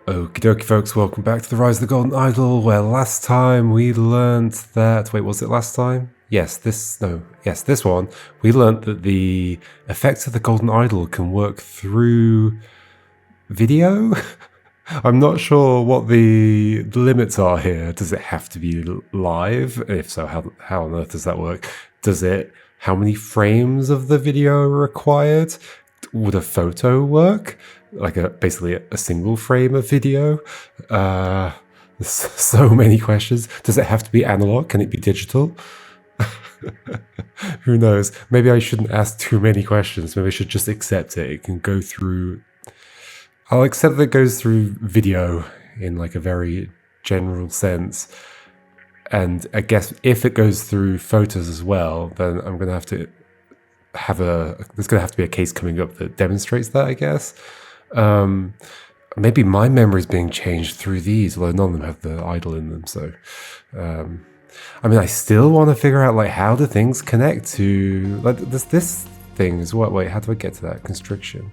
Okie dokie folks, welcome back to the Rise of the Golden Idol, where last time we learned that... Wait, was it last time? Yes, this one. We learned that the effects of the Golden Idol can work through video? I'm not sure what the limits are here. Does it have to be live? If so, how on earth does that work? How many frames of the video are required? Would a photo work? Like basically a single frame of video? There's so many questions. Does it have to be analog? Can it be digital? Who knows? Maybe I shouldn't ask too many questions. Maybe I should just accept it. It can go through... I'll accept that it goes through video in like a very general sense. And I guess if it goes through photos as well, then I'm going to have to there's going to have to be a case coming up that demonstrates that, I guess. Maybe my memory is being changed through these, although none of them have the idol in them. So, I mean, I still want to figure out like how do things connect to like this thing is what? Wait, how do I get to that constriction?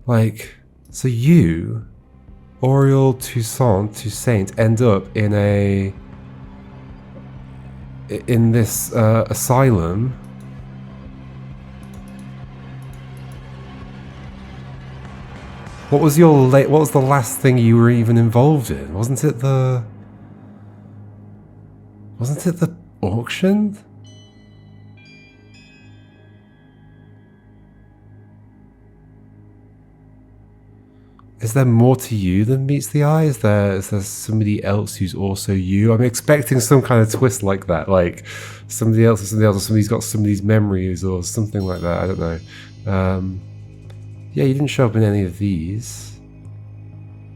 Like, so you, Oriole, Toussaint end up in this asylum. What was the last thing you were even involved in? Wasn't it the auction? Is there more to you than meets the eye? Is there somebody else who's also you? I'm expecting some kind of twist like that, like somebody else, or somebody's got somebody's memories or something like that. I don't know. Yeah, you didn't show up in any of these.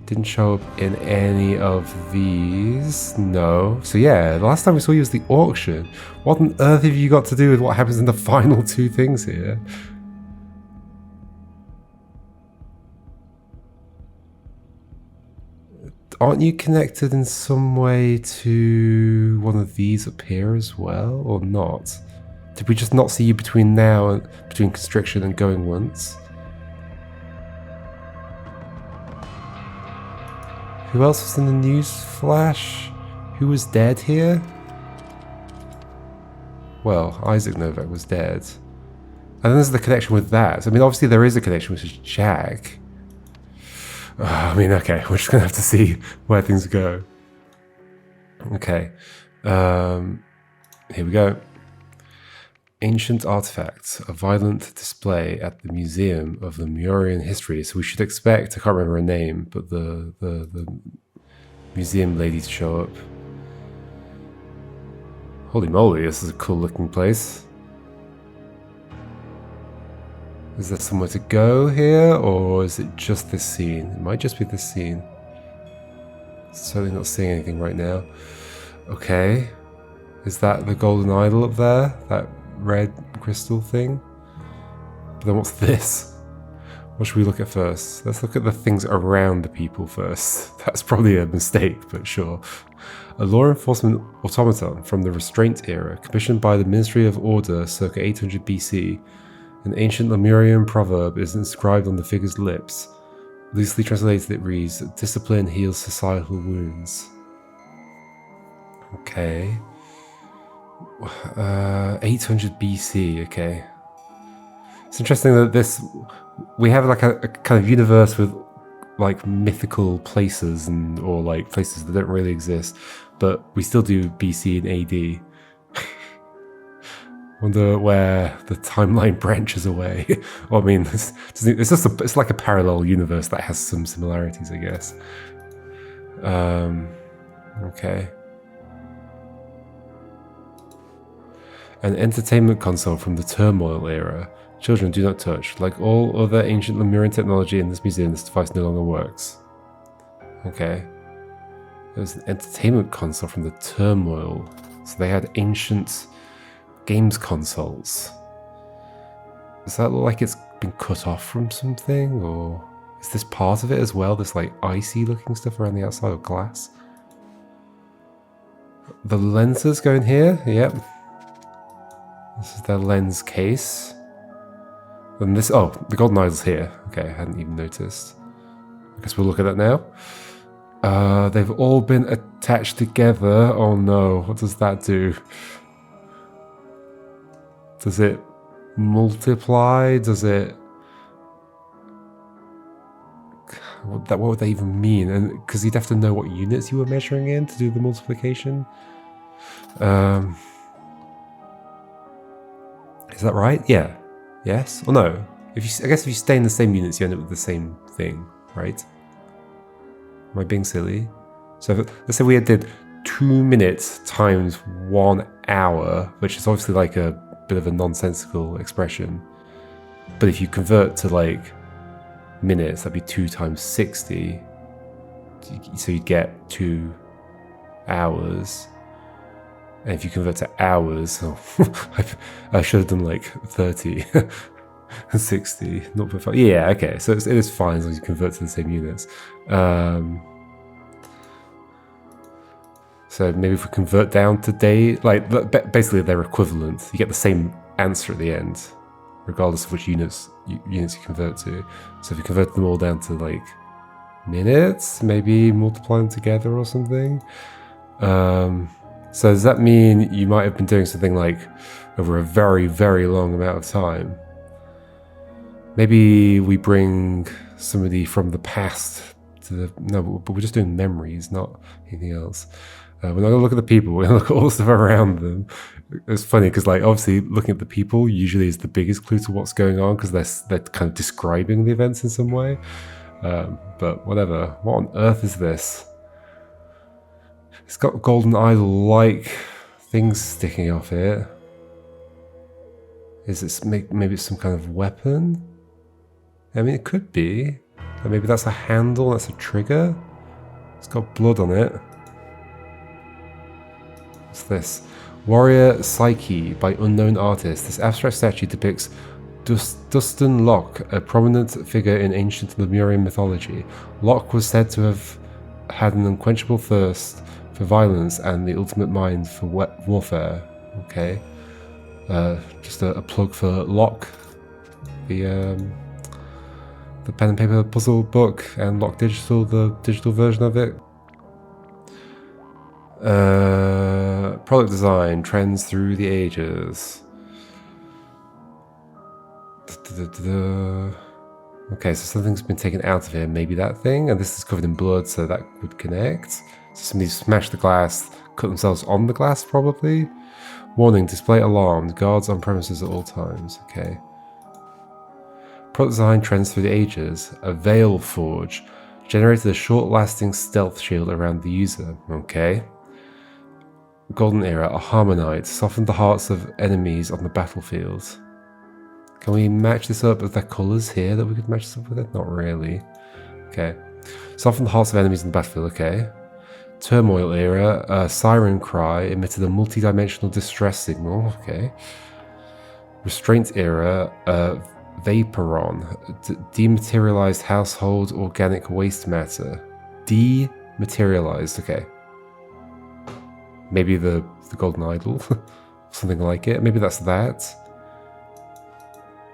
Didn't show up in any of these. No. So yeah, the last time we saw you was the auction. What on earth have you got to do with what happens in the final two things here? Aren't you connected in some way to one of these up here as well, or not? Did we just not see you between constriction and going once? Who else was in the news flash? Who was dead here? Well, Isaac Novak was dead. And then there's the connection with that. I mean, obviously there is a connection with Jack. I mean, okay, we're just going to have to see where things go. Okay. Here we go. Ancient artifacts, a violent display at the Museum of the Lemurian History. So we should expect, I can't remember her name, but the museum lady to show up. Holy moly, this is a cool looking place. Is there somewhere to go here, or is it just this scene? It might just be this scene. Certainly not seeing anything right now. Okay. Is that the golden idol up there? That red crystal thing? But then what's this? What should we look at first? Let's look at the things around the people first. That's probably a mistake, but sure. A law enforcement automaton from the Restraint era, commissioned by the Ministry of Order circa 800 BC. An ancient Lemurian proverb is inscribed on the figure's lips. Loosely translated, it reads, "Discipline heals societal wounds." Okay. 800 BC, okay. It's interesting that we have like a kind of universe with like mythical places or like places that don't really exist, but we still do BC and AD. Wonder where the timeline branches away. Well, I mean, it's like a parallel universe that has some similarities, I guess. Okay. An entertainment console from the Turmoil era. Children, do not touch. Like all other ancient Lemurian technology in this museum, this device no longer works. Okay. There's an entertainment console from the Turmoil. So they had ancient games consoles. Does that look like it's been cut off from something, or is this part of it as well? This like icy looking stuff around the outside of glass. The lenses go in here. Yep. This is their lens case. And this, oh, the golden idol's here. Okay, I hadn't even noticed. guess we'll look at that now. They've all been attached together. Oh no, what does that do? Does it multiply? Does it... What would that even mean? And because you'd have to know what units you were measuring in to do the multiplication. Is that right? Yeah. Yes or no? I guess if you stay in the same units, you end up with the same thing, right? Am I being silly? So let's say we did 2 minutes times 1 hour, which is obviously like a bit of a nonsensical expression. But if you convert to like minutes, that'd be 2 times 60. So you'd get 2 hours. And if you convert to hours, I should have done like 30 and 60, 0.5. Yeah, okay, so it is fine as long as you convert to the same units. So maybe if we convert down to day, like basically they're equivalent. You get the same answer at the end, regardless of which units you convert to. So if you convert them all down to like minutes, maybe multiply them together or something. So does that mean you might have been doing something like over a very, very long amount of time? Maybe we bring somebody from the past to the... No, but we're just doing memories, not anything else. We're not going to look at the people, we're going to look at all the stuff around them. It's funny because, like, obviously looking at the people usually is the biggest clue to what's going on because they're kind of describing the events in some way. But whatever. What on earth is this? It's got golden idol-like things sticking off it. Is it maybe it's some kind of weapon? I mean, it could be. Or maybe that's a handle, that's a trigger. It's got blood on it. What's this? Warrior Psyche by unknown artist. This abstract statue depicts Dustin Locke, a prominent figure in ancient Lemurian mythology. Locke was said to have had an unquenchable thirst for violence and the ultimate mind for warfare. Okay. Just a plug for Locke, the pen and paper puzzle book, and Locke Digital, the digital version of it. Product design, trends through the ages. Okay, so something's been taken out of here, maybe that thing, and this is covered in blood, so that would connect. So somebody smashed the glass, cut themselves on the glass, probably. Warning, display alarmed, guards on premises at all times. Okay. Product design trends through the ages. A Veil Forge generated a short-lasting stealth shield around the user. Okay. Golden Era, a Harmonite, softened the hearts of enemies on the battlefield. Can we match this up? Are there colours here that we could match this up with it? Not really. Okay. Softened the hearts of enemies on the battlefield. Okay. Turmoil Era, a siren cry emitted a multi-dimensional distress signal. Okay. Restraint Era, Vaporon, dematerialized household organic waste matter. Dematerialized. Okay. Maybe the golden idol, something like it. Maybe that's that.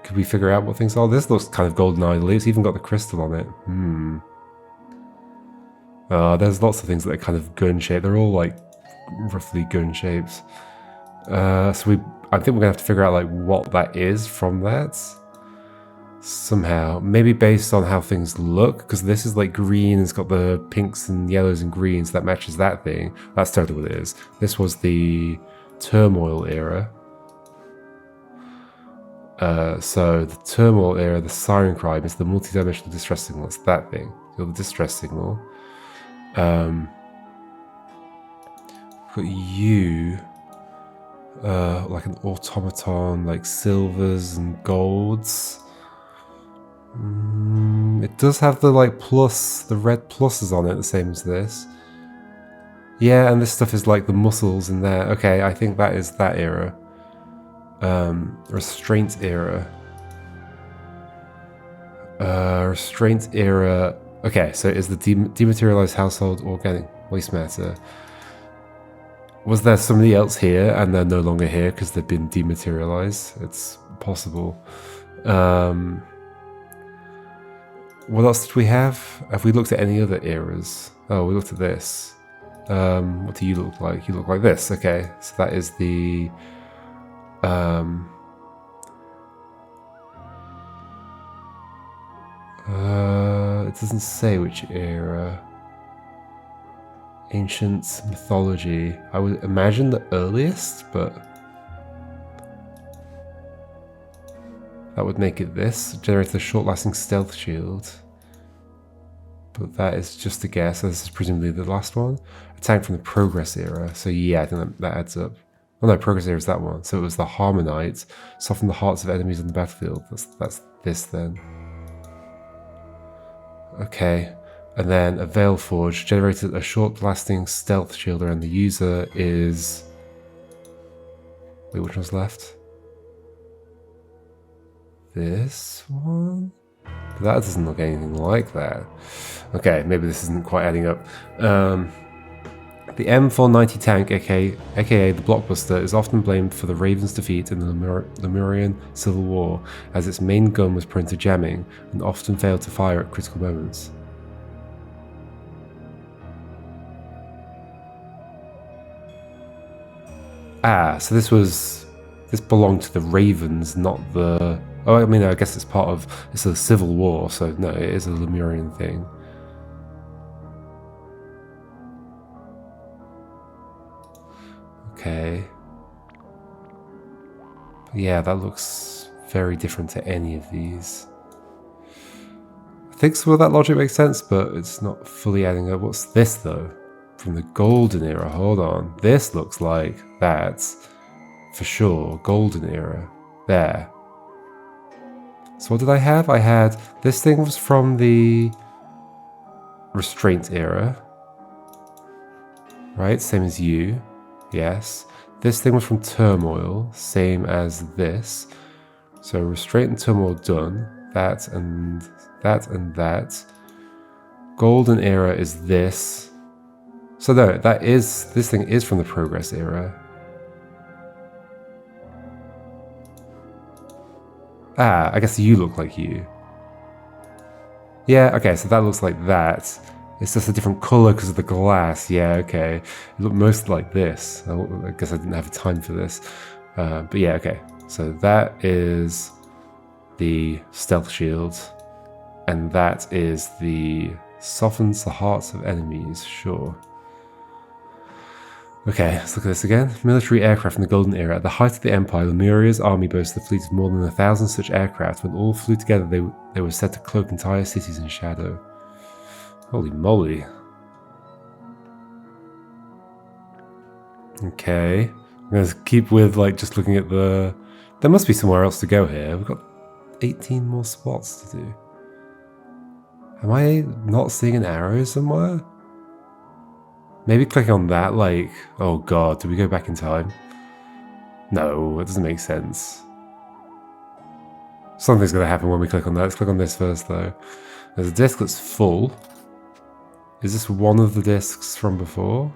Could we figure out what things are? This looks kind of golden idol. It's even got the crystal on it. There's lots of things that are kind of gun shaped. They're all like roughly gun shapes. I think we're gonna have to figure out like what that is from that somehow. Maybe based on how things look, because this is like green. It's got the pinks and yellows and greens that matches that thing. That's totally what it is. This was the Turmoil Era. So the Turmoil Era, the siren cry is the multi-dimensional distress signal. It's that thing. So the distress signal. Got you, like an automaton, like silvers and golds. It does have the like plus, the red pluses on it, the same as this. Yeah, and this stuff is like the muscles in there. Okay, I think that is that era. Restraint Era. Restraint Era. Okay, so it is the dematerialized household organic waste matter. Was there somebody else here and they're no longer here because they've been dematerialized? It's possible. What else did we have? Have we looked at any other eras? Oh, we looked at this. What do you look like? You look like this. Okay, so that is the... it doesn't say which era. Ancient mythology. I would imagine the earliest, but that would make it this. Generates a short-lasting stealth shield. But that is just a guess. This is presumably the last one. Attack from the Progress era. So yeah, I think that adds up. Oh no, Progress era is that one. So it was the Harmonite. Soften the hearts of enemies on the battlefield. That's this then. Okay. And then a Veil Forge generated a short-lasting stealth shield around the user is... Wait, which one's left? This one? But that doesn't look anything like that. Okay, maybe this isn't quite adding up. The M490 tank, aka the Blockbuster, is often blamed for the Ravens' defeat in the Lemurian Civil War, as its main gun was prone to jamming and often failed to fire at critical moments. Ah, so this belonged to the Ravens, not the... Oh, I mean, I guess it's a Civil War, so no, it is a Lemurian thing. Okay. Yeah, that looks very different to any of these. I think some of that logic makes sense, but it's not fully adding up. What's this, though? From the Golden Era. Hold on. This looks like that's for sure Golden Era. There. So what did I have? I had... This thing was from the Restraint Era. Right? Same as you. Yes. This thing was from Turmoil. Same as this. So Restraint and Turmoil done. That and that and that. Golden Era is this. So no, this thing is from the Progress Era. Ah, I guess you look like you. Yeah, okay, so that looks like that. It's just a different color because of the glass. Yeah, okay. It looked most like this. I guess I didn't have time for this. But yeah, okay. So that is the stealth shield. And that is the softens the hearts of enemies, sure. Okay, let's look at this again. Military aircraft in the Golden Era. At the height of the Empire, Lemuria's army boasted a fleet of more than 1,000 such aircraft. When all flew together, they were said to cloak entire cities in shadow. Holy moly. Okay. I'm going to keep with, like, just looking at the... There must be somewhere else to go here. We've got 18 more spots to do. Am I not seeing an arrow somewhere? Maybe clicking on that, like... Oh god, do we go back in time? No, it doesn't make sense. Something's going to happen when we click on that. Let's click on this first, though. There's a disc that's full. Is this one of the discs from before?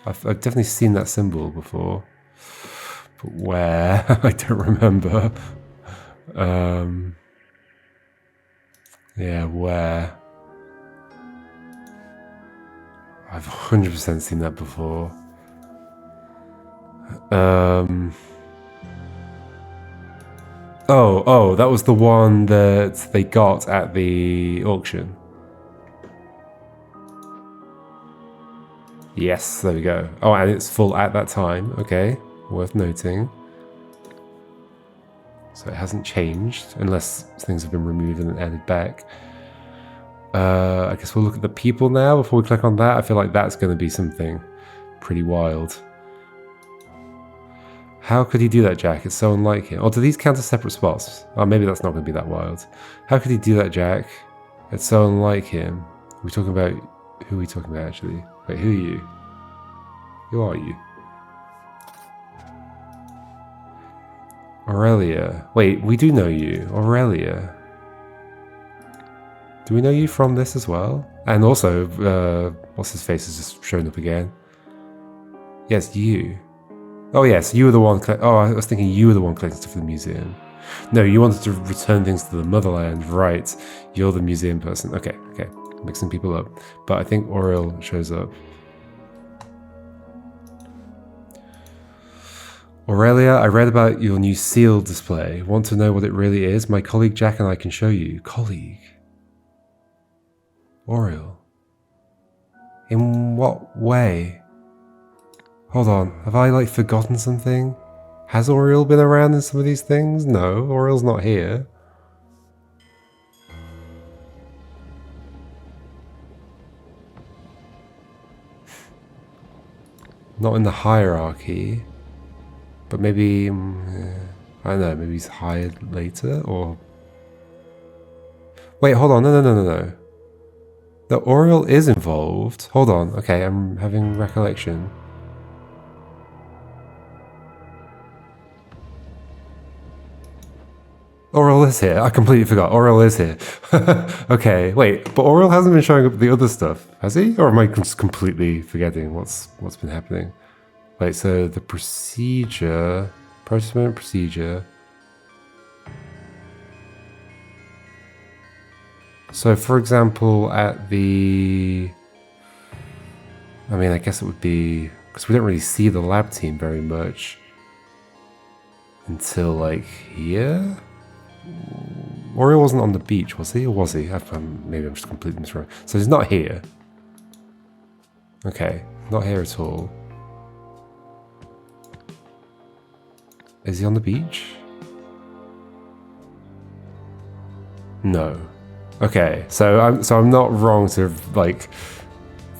I've definitely seen that symbol before. But where? I don't remember. Yeah, where? I've 100% seen that before. Oh, that was the one that they got at the auction. Yes, there we go. Oh, and it's full at that time. Okay, worth noting. So it hasn't changed, unless things have been removed and added back. I guess we'll look at the people now before we click on that. I feel like that's going to be something pretty wild. How could he do that, Jack? It's so unlike him. Or do these count as separate spots? Oh, maybe that's not going to be that wild. How could he do that, Jack? It's so unlike him. Are we talking about... Who are we talking about, actually? Wait, who are you? Who are you? Aurelia. Wait, we do know you. Aurelia. Do we know you from this as well? And also, what's his face has just shown up again. Yes, you. Oh yes, you were the one. Oh, I was thinking you were the one collecting stuff for the museum. No, you wanted to return things to the motherland, right? You're the museum person. Okay, okay. Mixing people up. But I think Oriel shows up. Aurelia, I read about your new seal display. Want to know what it really is? My colleague Jack and I can show you. Colleague? Oriel? In what way? Hold on, have I like forgotten something? Has Oriel been around in some of these things? No, Oriel's not here. Not in the hierarchy. But maybe, I don't know, maybe he's hired later, or... Wait, hold on, no. The Oriel is involved. Hold on, okay, I'm having recollection. Oriel is here, I completely forgot, Oriel is here. Okay, wait, but Oriel hasn't been showing up the other stuff, has he? Or am I just completely forgetting what's been happening? Wait, so the procedure, procedure. So for example, at the, I mean, I guess it would be, because we don't really see the lab team very much until like here? Oriel wasn't on the beach, was he? Or was he? Maybe I'm just completely misremembering. So he's not here. Okay, not here at all. Is he on the beach? No. Okay, so I'm not wrong to like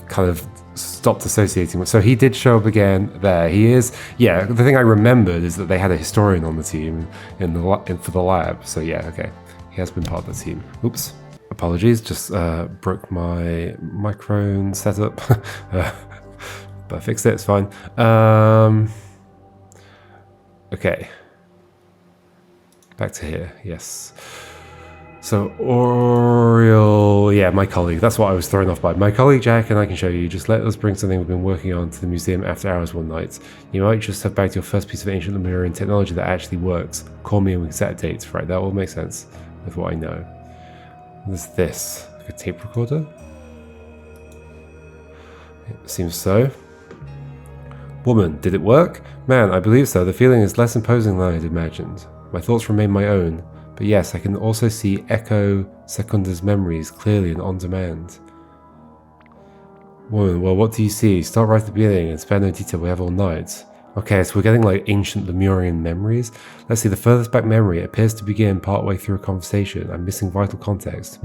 kind of stopped associating with. So he did show up again there. He is. Yeah, the thing I remembered is that they had a historian on the team for the lab. So yeah, okay, he has been part of the team. Oops, apologies. Just broke my microphone setup, but I fixed it. It's fine. Okay. Back to here, yes. So, Oriel, yeah, my colleague, that's what I was thrown off by. My colleague Jack and I can show you, just let us bring something we've been working on to the museum after hours one night. You might just have bagged your first piece of ancient Lemurian technology that actually works. Call me and we can set a date. Right, that will make sense with what I know. There's this, like a tape recorder? It seems so. Woman, did it work? Man, I believe so. The feeling is less imposing than I'd imagined. My thoughts remain my own, but yes, I can also see Echo Secunda's memories clearly and on demand. Woman, well, what do you see? Start right at the beginning and spare no detail, we have all night. Okay, so we're getting like ancient Lemurian memories. Let's see, the furthest back memory appears to begin partway through a conversation. I'm missing vital context.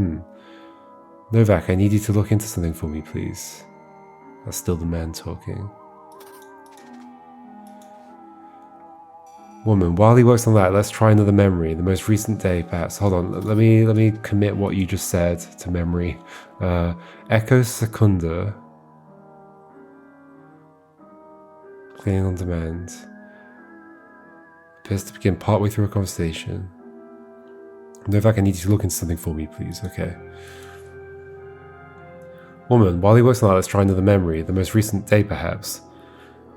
Novak, I need you to look into something for me, please. That's still the man talking. Woman, while he works on that, let's try another memory. The most recent day, perhaps. Hold on, let me commit what you just said to memory. Echo Secunda. Cleaning on demand. Appears to begin partway through a conversation. Novak, I need you to look into something for me, please. Okay. Woman, while he works on that, let's try another memory. The most recent day, perhaps.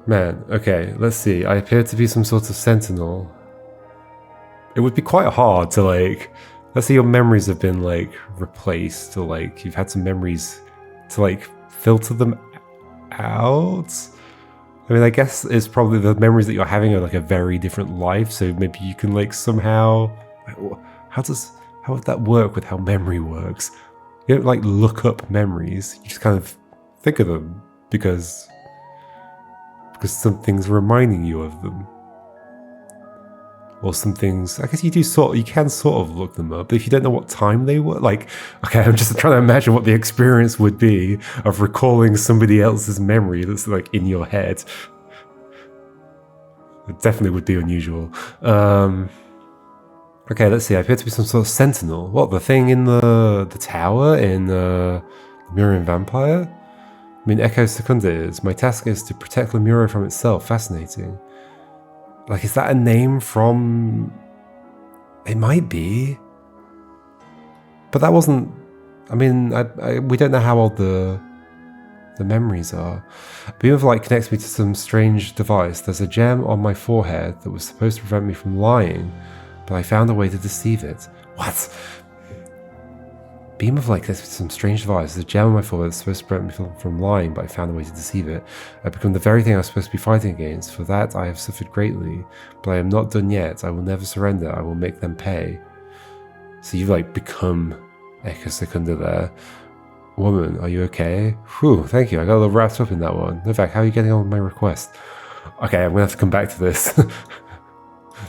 Man, okay, let's see. I appear to be some sort of sentinel. It would be quite hard to like, let's say your memories have been like replaced, or like you've had some memories to like filter them out. I mean, I guess it's probably the memories that you're having are like a very different life, so maybe you can like somehow, how would that work with how memory works? You don't like look up memories, you just kind of think of them because something's reminding you of them. Or some things, I guess you can sort of look them up, but if you don't know what time they were, like, okay, I'm just trying to imagine what the experience would be of recalling somebody else's memory that's like in your head. It definitely would be unusual. Okay, let's see, I appear to be some sort of sentinel. What, the thing in the tower in Lemurian Vampire? I mean, Echo Secunda is. My task is to protect Lemuria from itself. Fascinating. Like, is that a name from... It might be. But that wasn't... I mean, we don't know how old the memories are. Beam of light connects me to some strange device. There's a gem on my forehead that was supposed to prevent me from lying. but I found a way to deceive it. What? Beam of light gets some strange device. There's a gem on my forehead that's supposed to prevent me from lying, but I found a way to deceive it. I've become the very thing I was supposed to be fighting against. For that I have suffered greatly, but I am not done yet. I will never surrender. I will make them pay. So you've like become Eka Secunda there. Woman, are you okay? Whew, thank you. I got a little wrapped up in that one. In fact, how are you getting on with my request? Okay, I'm gonna have to come back to this.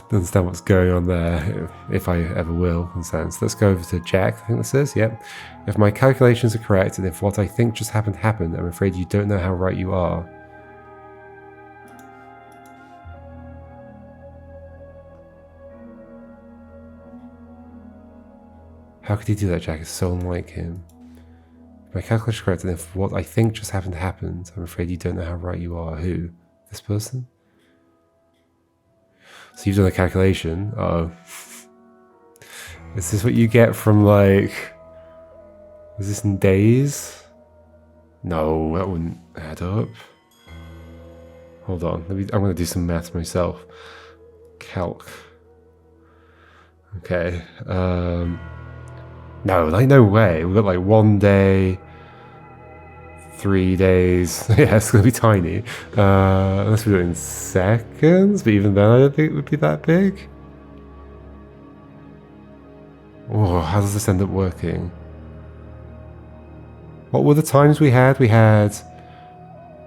Don't understand what's going on there, if I ever will, in a sense. Let's go over to Jack, I think this is, yep. If my calculations are correct, and if what I think just happened, I'm afraid you don't know how right you are. How could he do that, Jack? It's so unlike him. If my calculations are correct, and if what I think just happened, I'm afraid you don't know how right you are. Who? This person? So you've done a calculation. Uh-oh. Is this what you get from like... is this in days? No, that wouldn't add up. Hold on. I'm going to do some maths myself. Calc. Okay. No, like no way. We've got like 1 day... 3 days. Yeah, it's going to be tiny. Unless we do it in seconds, but even then I don't think it would be that big. Oh, how does this end up working? What were the times we had? We had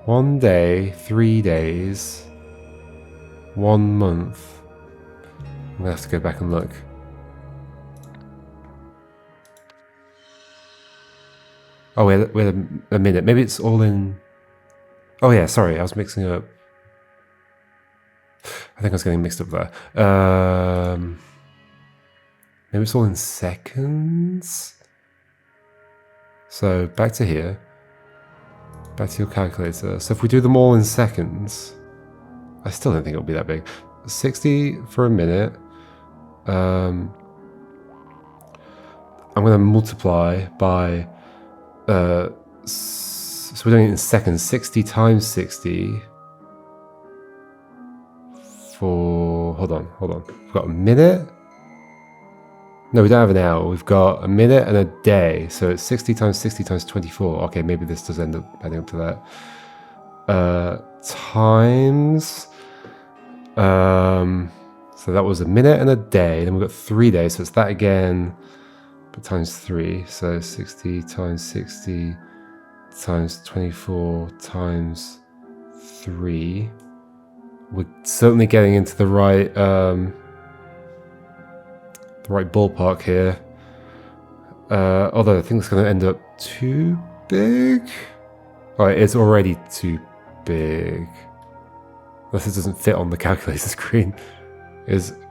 1 day, 3 days, 1 month. I'm going to have to go back and look. Oh, wait a minute. Maybe it's all in... oh, yeah, sorry. I was mixing up. I think I was getting mixed up there. Maybe it's all in seconds? So, back to here. Back to your calculator. So if we do them all in seconds... I still don't think it'll be that big. 60 for a minute. I'm going to multiply by... so we're doing it in seconds. 60 times 60 for... hold on. We've got a minute. No, we don't have an hour. We've got a minute and a day. So it's 60 times 24. Okay, maybe this does end up adding up to that. Times... so that was a minute and a day. Then we've got 3 days. So it's that again... but times 3, so 60 times 60 times 24 times 3. We're certainly getting into the right ballpark here. Although I think it's going to end up too big. Oh, it's already too big. Unless it doesn't fit on the calculator screen.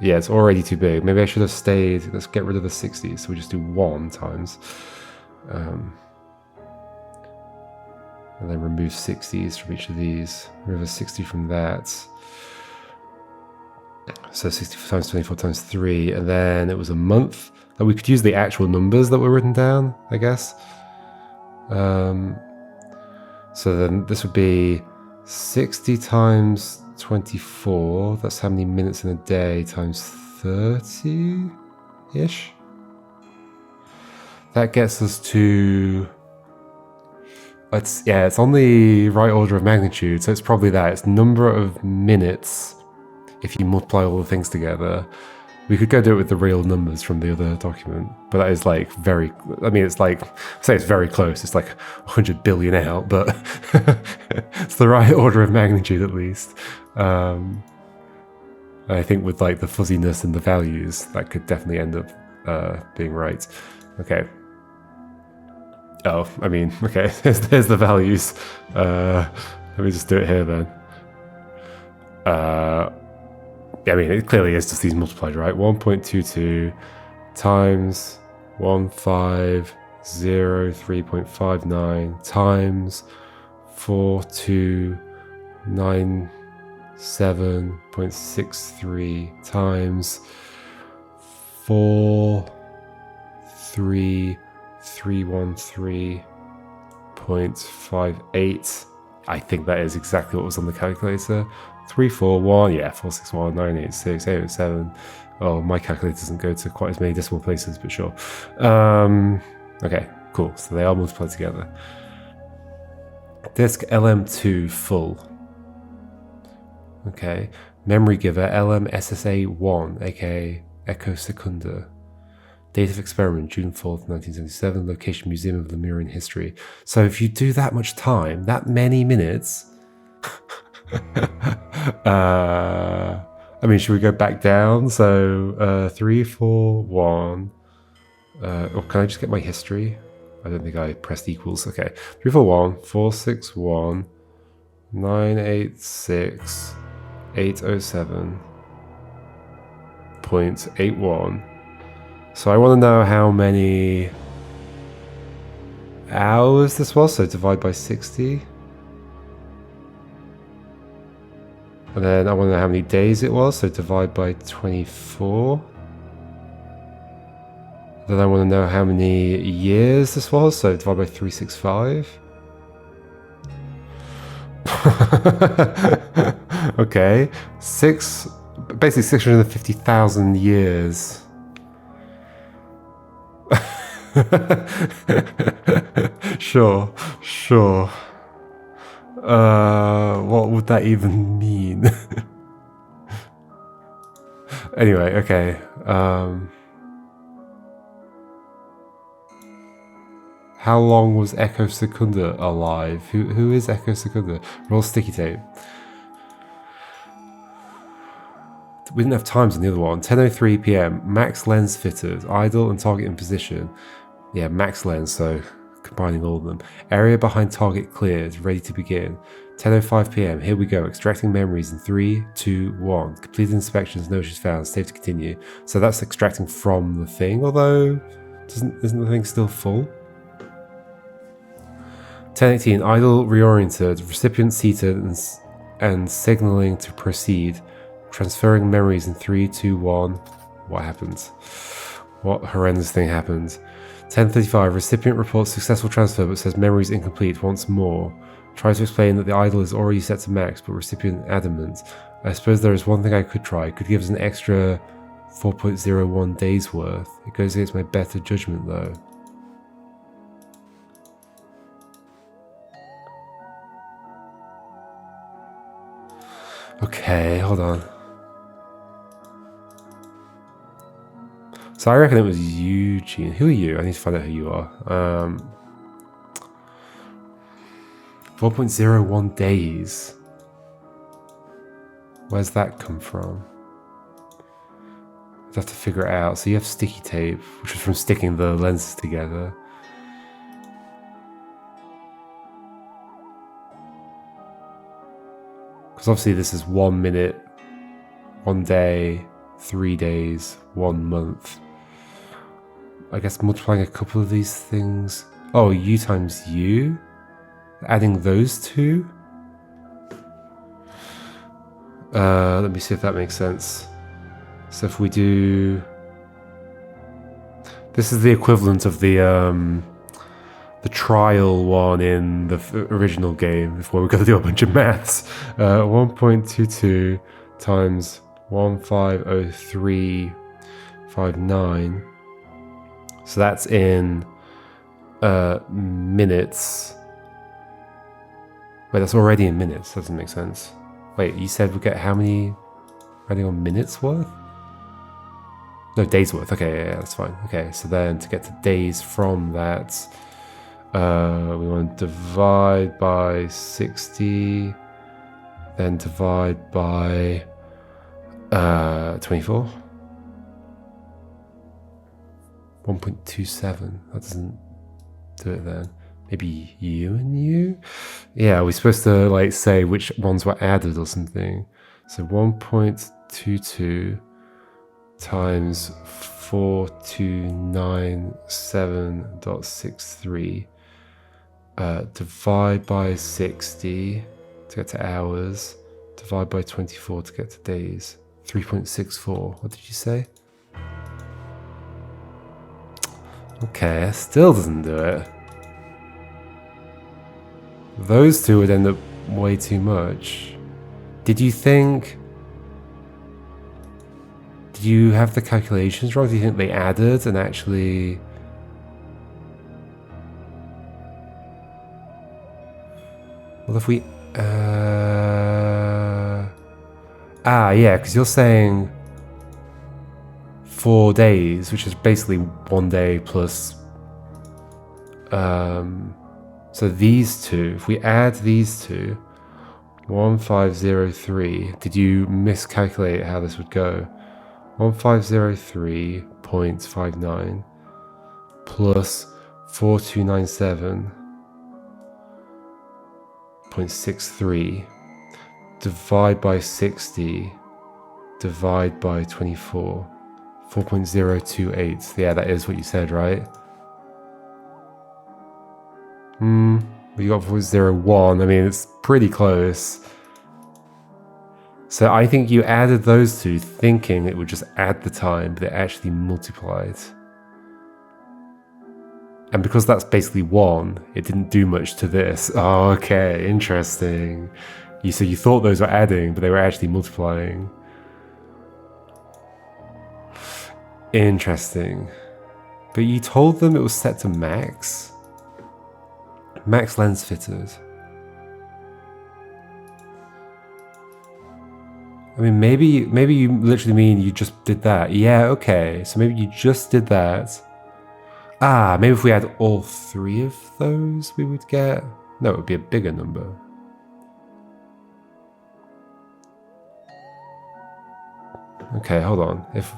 Yeah, it's already too big. Maybe I should have stayed. Let's get rid of the 60s. So we just do 1 times. And then remove 60s from each of these. Remove a 60 from that. So 60 times 24 times 3. And then it was a month. Like we could use the actual numbers that were written down, I guess. So then this would be 60 times 24, that's how many minutes in a day, times 30-ish. That gets us to... it's on the right order of magnitude, so it's probably that. It's number of minutes if you multiply all the things together. We could go do it with the real numbers from the other document, but that is like very... I mean, it's like... say it's very close. It's like 100 billion out, but it's the right order of magnitude at least. I think with like the fuzziness and the values, that could definitely end up being right. Okay. Oh, I mean, okay, there's the values. Let me just do it here then. Yeah, I mean, it clearly is just these multiplied, right? 1.22 times 150.3.59 times 4297.63 times 43313.58. I think that is exactly what was on the calculator. 341, yeah, 461, 986, 807. Oh, my calculator doesn't go to quite as many decimal places, but sure. Okay, cool. So they are multiplied together. Disk LM2 full. Okay. Memory giver LM-SSA1, aka Echo Secunda. Date of experiment, June 4th, 1977. Location, Museum of Lemurian History. So if you do that much time, that many minutes... I mean, should we go back down? So, 3, 4, 1. Or can I just get my history? I don't think I pressed equals. Okay. 3, 4, 1, 4, 6, 1, 9, 8, 6, 807.81. So I want to know how many hours this was. So divide by 60. And then I want to know how many days it was, so divide by 24. Then I want to know how many years this was, so divide by 365. Okay, basically 650,000 years. Sure. What would that even mean? Anyway, okay. How long was Echo Secunda alive? Who is Echo Secunda? Roll sticky tape. We didn't have times on the other one. 10:03 p.m. Max lens fitted. Idle and target in position. Yeah, max lens, so combining all of them. Area behind target cleared. Ready to begin. 10:05 p.m. Here we go. Extracting memories in 3, 2, 1. Completed inspections. No issues found. Save to continue. So that's extracting from the thing, although isn't the thing still full? 10:18. Idle reoriented. Recipient seated and signaling to proceed. Transferring memories in 3, 2, 1. What happens? What horrendous thing happens? 10:35. Recipient reports successful transfer but says memories incomplete once more. Tries to explain that the idle is already set to max, but recipient adamant. I suppose there is one thing I could try. It could give us an extra 4.01 days worth. It goes against my better judgment though. Okay, hold on. So I reckon it was Eugene. Who are you? I need to find out who you are. 4.01 days. Where's that come from? I'd have to figure it out. So you have sticky tape, which was from sticking the lenses together. Because obviously this is 1 minute, 1 day, 3 days, 1 month. I guess multiplying a couple of these things. Oh, U times U? Adding those two? Let me see if that makes sense. So if we do... This is the equivalent of the trial one in the original game, where we've got to do a bunch of maths. 1.22 times 150359. So that's in minutes. Wait, that's already in minutes. Doesn't make sense. Wait, you said we get how many? Running on minutes worth? No, days worth. Okay, yeah, that's fine. Okay, so then to get to days from that, we want to divide by 60, then divide by 24. 1.27. That doesn't do it then. Maybe you and you? Yeah, we're supposed to like say which ones were added or something. So 1.22 times 4297.63 divide by 60 to get to hours, divide by 24 to get to days. 3.64. What did you say? Okay, that still doesn't do it. Those two would end up way too much. Did you think... Did you have the calculations wrong? Do you think they added and actually... Well, if we... yeah, because you're saying 4 days, which is basically 1 day plus... so these two, if we add these two, 1503, did you miscalculate how this would go? 1503.59 plus 4297.63 divide by 60 divide by 24, 4.028. Yeah, that is what you said, right? We got 0.01. I mean, it's pretty close. So I think you added those two thinking it would just add the time, but it actually multiplied. And because that's basically 1, it didn't do much to this. Oh, okay, interesting. So you thought those were adding, but they were actually multiplying. Interesting. But you told them it was set to max? Max lens fitted. I mean, maybe you literally mean you just did that. Yeah, okay. So maybe you just did that. Maybe if we had all 3 of those, we would get... No, it would be a bigger number. Okay, hold on. If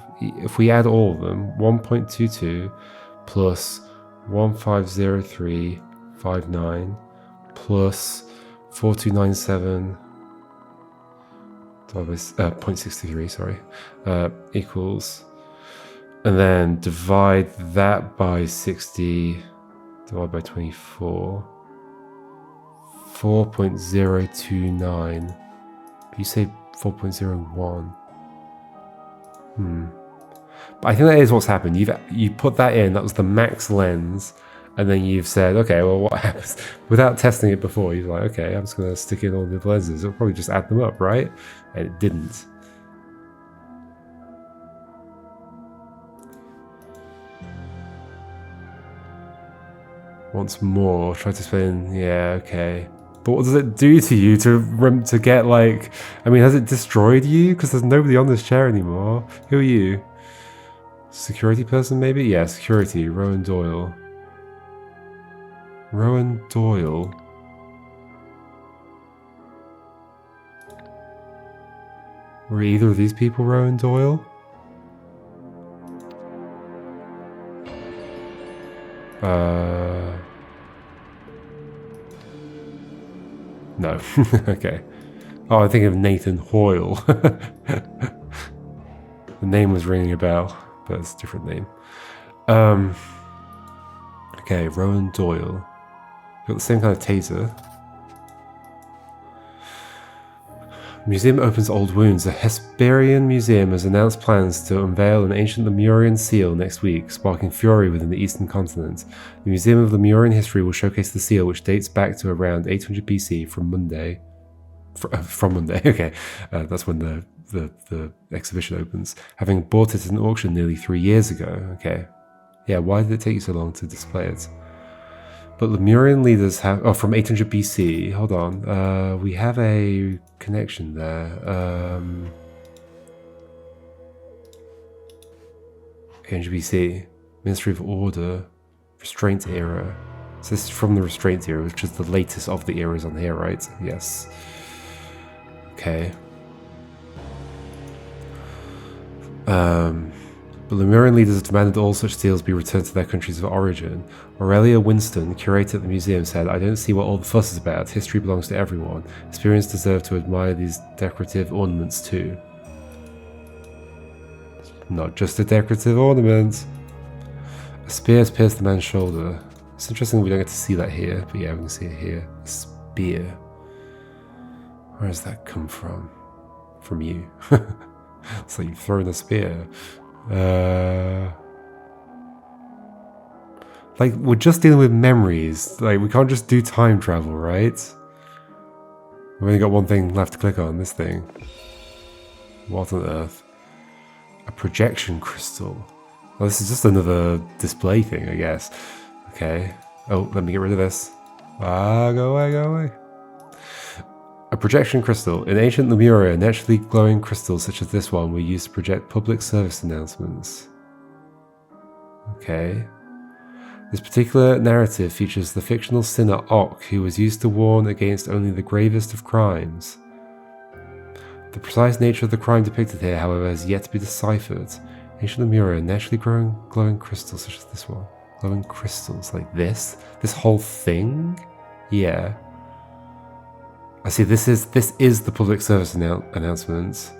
we add all of them, 1.22 plus 1503.59 plus 4297 0.63, sorry, equals, and then divide that by 60, divide by 24, 4.029. You say 4.01. But I think that is what's happened. You put that in, that was the max lens, and then you've said, okay, well, what happens? Without testing it before, you're like, okay, I'm just going to stick in all the lenses. It'll probably just add them up, right? And it didn't. Once more, try to spin. Yeah, okay. But what does it do to you to get, like... I mean, has it destroyed you? Because there's nobody on this chair anymore. Who are you? Security person, maybe? Yeah, security. Rowan Doyle. Rowan Doyle. Were either of these people Rowan Doyle? No. Okay. Oh, I think of Nathan Hoyle. The name was ringing a bell, but it's a different name. Okay, Rowan Doyle. Got the same kind of taser. Museum opens old wounds. The Hesperian Museum has announced plans to unveil an ancient Lemurian seal next week, sparking fury within the eastern continent. The Museum of Lemurian History will showcase the seal, which dates back to around 800 BC from Monday. From Monday, okay. That's when the exhibition opens. Having bought it at an auction nearly 3 years ago. Okay. Yeah, why did it take you so long to display it? But Lemurian leaders have... Oh, from 800 BC. Hold on. We have a connection there. 800 BC. Ministry of Order. Restraint era. So this is from the Restraint era, which is the latest of the eras on here, right? Yes. Okay. But Lemurian leaders demanded all such seals be returned to their countries of origin. Aurelia Winston, curator at the museum, said, "I don't see what all the fuss is about. History belongs to everyone. Experience deserve to admire these decorative ornaments too." Not just a decorative ornament. A spear has pierced the man's shoulder. It's interesting we don't get to see that here, but yeah, we can see it here. A spear. Where does that come from? From you. It's like you've thrown a spear. Like, we're just dealing with memories. Like, we can't just do time travel, right? We've only got one thing left to click on, this thing. What on earth? A projection crystal. Well, this is just another display thing, I guess. Okay. Oh, let me get rid of this. Ah, go away, go away. A projection crystal. In ancient Lemuria, naturally glowing crystals such as this one were used to project public service announcements. Okay. This particular narrative features the fictional sinner Ok, who was used to warn against only the gravest of crimes. The precise nature of the crime depicted here, however, has yet to be deciphered. Ancient Lemuria, naturally glowing crystals such as this one. Glowing crystals like this? This whole thing? Yeah. I see, this is the public service announcement.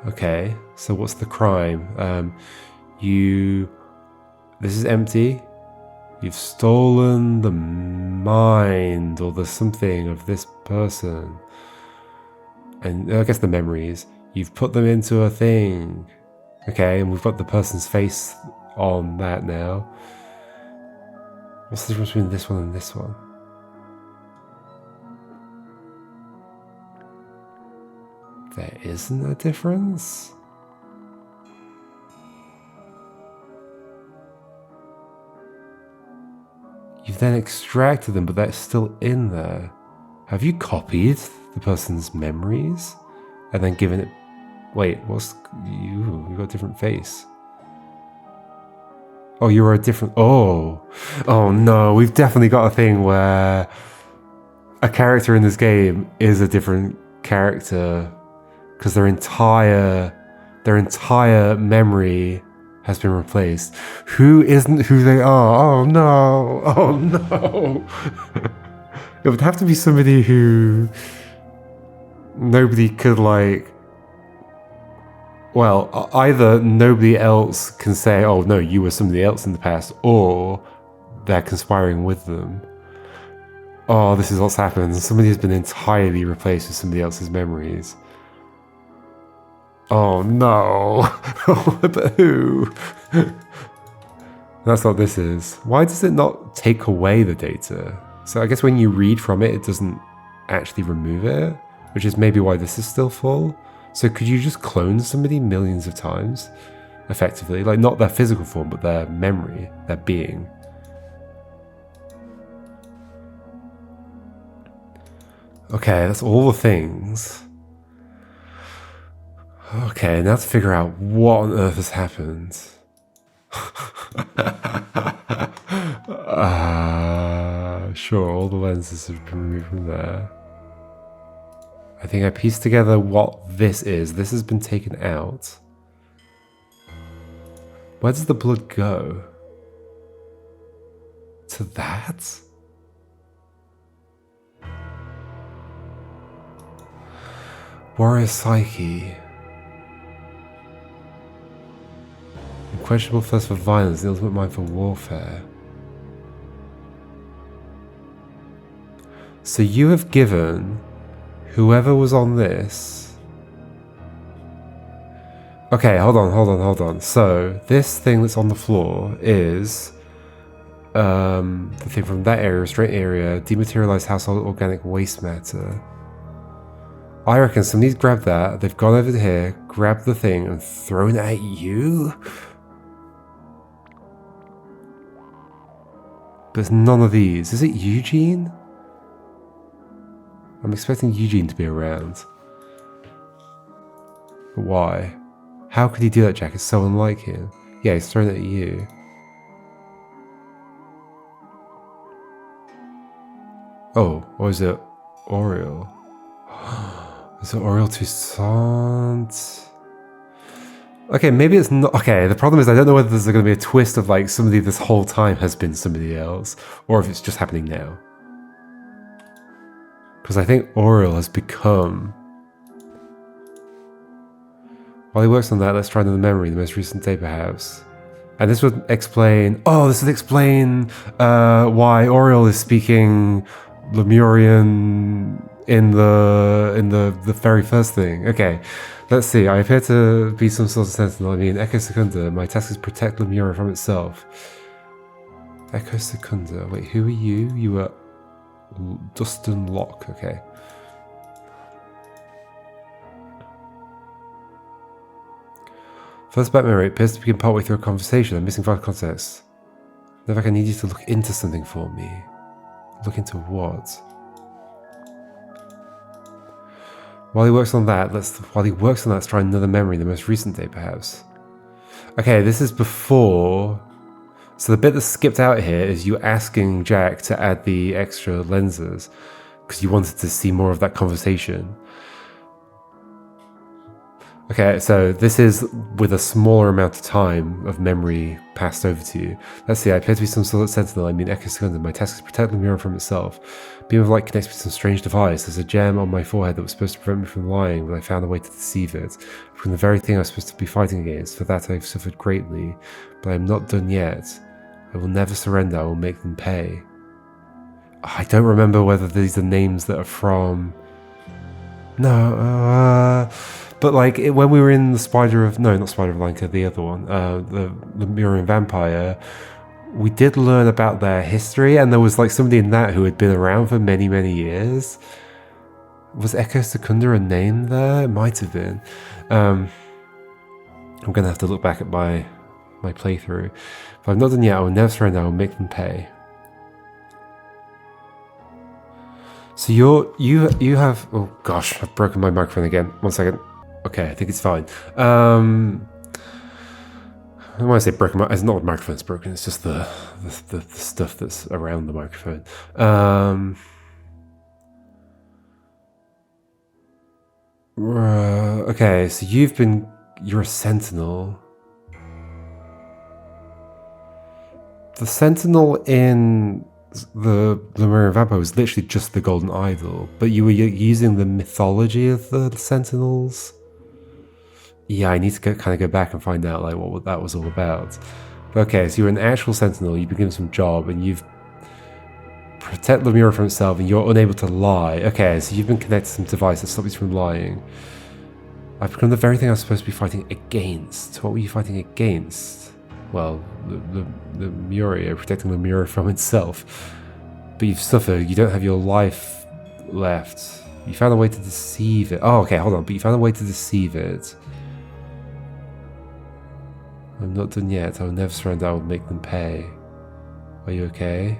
Okay, so what's the crime? This is empty. You've stolen the mind or the something of this person. And I guess the memories. You've put them into a thing. Okay, and we've got the person's face on that now. What's the difference between this one and this one? There isn't a difference? You've then extracted them, but that's still in there. Have you copied the person's memories and then given it... Wait, what's... You got a different face. Oh, you're a different... Oh no, we've definitely got a thing where a character in this game is a different character because their entire memory has been replaced. Who isn't who they are? Oh no! Oh no! It would have to be somebody who nobody could like... Well, either nobody else can say, oh no, you were somebody else in the past, or they're conspiring with them. Oh, this is what's happened. Somebody has been entirely replaced with somebody else's memories. Oh no! But who? That's what this is. Why does it not take away the data? So I guess when you read from it, it doesn't actually remove it, which is maybe why this is still full. So could you just clone somebody millions of times, effectively? Like not their physical form, but their memory, their being. Okay, that's all the things. Okay, now to figure out what on earth has happened. Sure, all the lenses have been removed from there. I think I pieced together what this is. This has been taken out. Where does the blood go? To that? Warrior Psyche. Unquestionable thirst for violence, the ultimate mind for warfare. So you have given whoever was on this... Okay, hold on. So, this thing that's on the floor is... the thing from that area, restraint area, dematerialized household organic waste matter. I reckon somebody's grabbed that, they've gone over here, grabbed the thing, and thrown it at you? But it's none of these. Is it Eugene? I'm expecting Eugene to be around. But why? How could he do that, Jack? It's so unlike him. Yeah, he's thrown it at you. Oh, or is it Oriole? Is it Oriole Toussaint? Okay, maybe it's not. Okay, the problem is I don't know whether there's going to be a twist of like somebody this whole time has been somebody else, or if it's just happening now. Because I think Oriole has become... While he works on that, let's try another memory, the most recent day perhaps. And this would explain... Oh, this would explain why Oriole is speaking Lemurian in the very first thing. Okay, let's see. I appear to be some sort of sentinel. I mean, Echo Secunda. My task is protect Lemuria from itself. Echo Secunda. Wait, who are you? You were... Dustin Locke, okay. First back memory appears to begin partway through a conversation. I'm missing vital context. Novak, I need you to look into something for me. Look into what? While he works on that, let's try another memory, the most recent day perhaps. Okay, this is before. So the bit that's skipped out here is you asking Jack to add the extra lenses because you wanted to see more of that conversation. Okay, so this is with a smaller amount of time of memory passed over to you. Let's see, I appear to be some sort of sentinel. I mean, Echo Secunda. My task is to protect the mirror from itself. Beam of light connects me to some strange device. There's a gem on my forehead that was supposed to prevent me from lying, but I found a way to deceive it. From the very thing I was supposed to be fighting against. For that I've suffered greatly, but I am not done yet. I will never surrender. I will make them pay. I don't remember whether these are names that are from... No, but like when we were in the Spider of Lanka, the other one, the Murian Vampire, we did learn about their history, and there was like somebody in that who had been around for many, many years. Was Echo Secunda a name there? It might have been. I'm gonna have to look back at my playthrough. If I've not done yet, I will never surrender. I will make them pay. So you have, oh gosh, I've broken my microphone again. 1 second. Okay, I think it's fine. When I say broken, it's not the microphone's broken. It's just the stuff that's around the microphone. Okay, so you're a sentinel. The sentinel in the Lemurian Vampire was literally just the golden idol, but you were using the mythology of the sentinels. Yeah, I need to kind of go back and find out like what that was all about. Okay, so you're an actual sentinel. You've been given some job, and you've protect Lemura from itself, and you're unable to lie. Okay, so you've been connected to some device that stops you from lying. I've become the very thing I was supposed to be fighting against. What were you fighting against? Well, the Muria, protecting the Muria from itself. But you've suffered. You don't have your life left. You found a way to deceive it. Oh, okay, hold on. But you found a way to deceive it. I'm not done yet. I will never surrender. I will make them pay. Are you okay?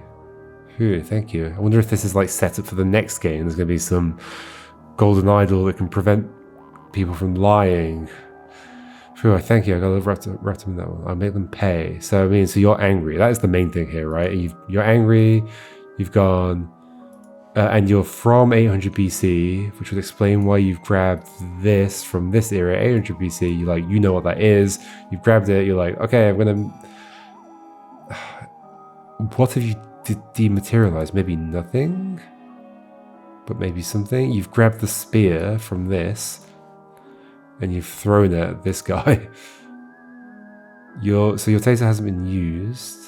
Phew, thank you. I wonder if this is like set up for the next game. There's going to be some golden idol that can prevent people from lying. Phew, thank you. I got to wrap them in that one. I'll make them pay. So, I mean, so you're angry. That is the main thing here, right? You're angry. You've gone... and you're from 800 BC, which would explain why you've grabbed this from this era, 800 BC. You know what that is. You've grabbed it. You're like, okay, I'm gonna. What have you dematerialized? Maybe nothing, but maybe something. You've grabbed the spear from this, and you've thrown it at this guy. So your taser hasn't been used.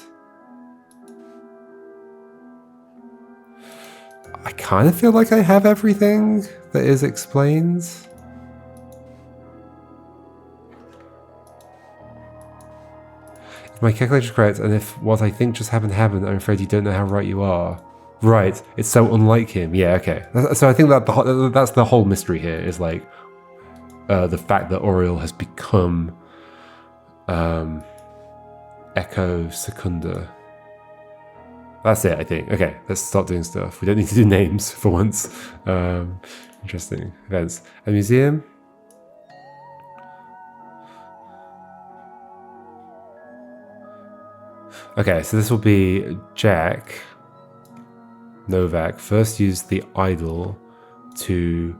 I kind of feel like I have everything that is explained. If my calculation is correct, and if what I think just happened, I'm afraid you don't know how right you are. Right, it's so unlike him. Yeah, okay. So I think that that's the whole mystery here, is like the fact that Oriel has become Echo Secunda. That's it, I think. Okay, let's start doing stuff. We don't need to do names for once. Interesting events. A museum. Okay, so this will be Jack. Novak first used the idol to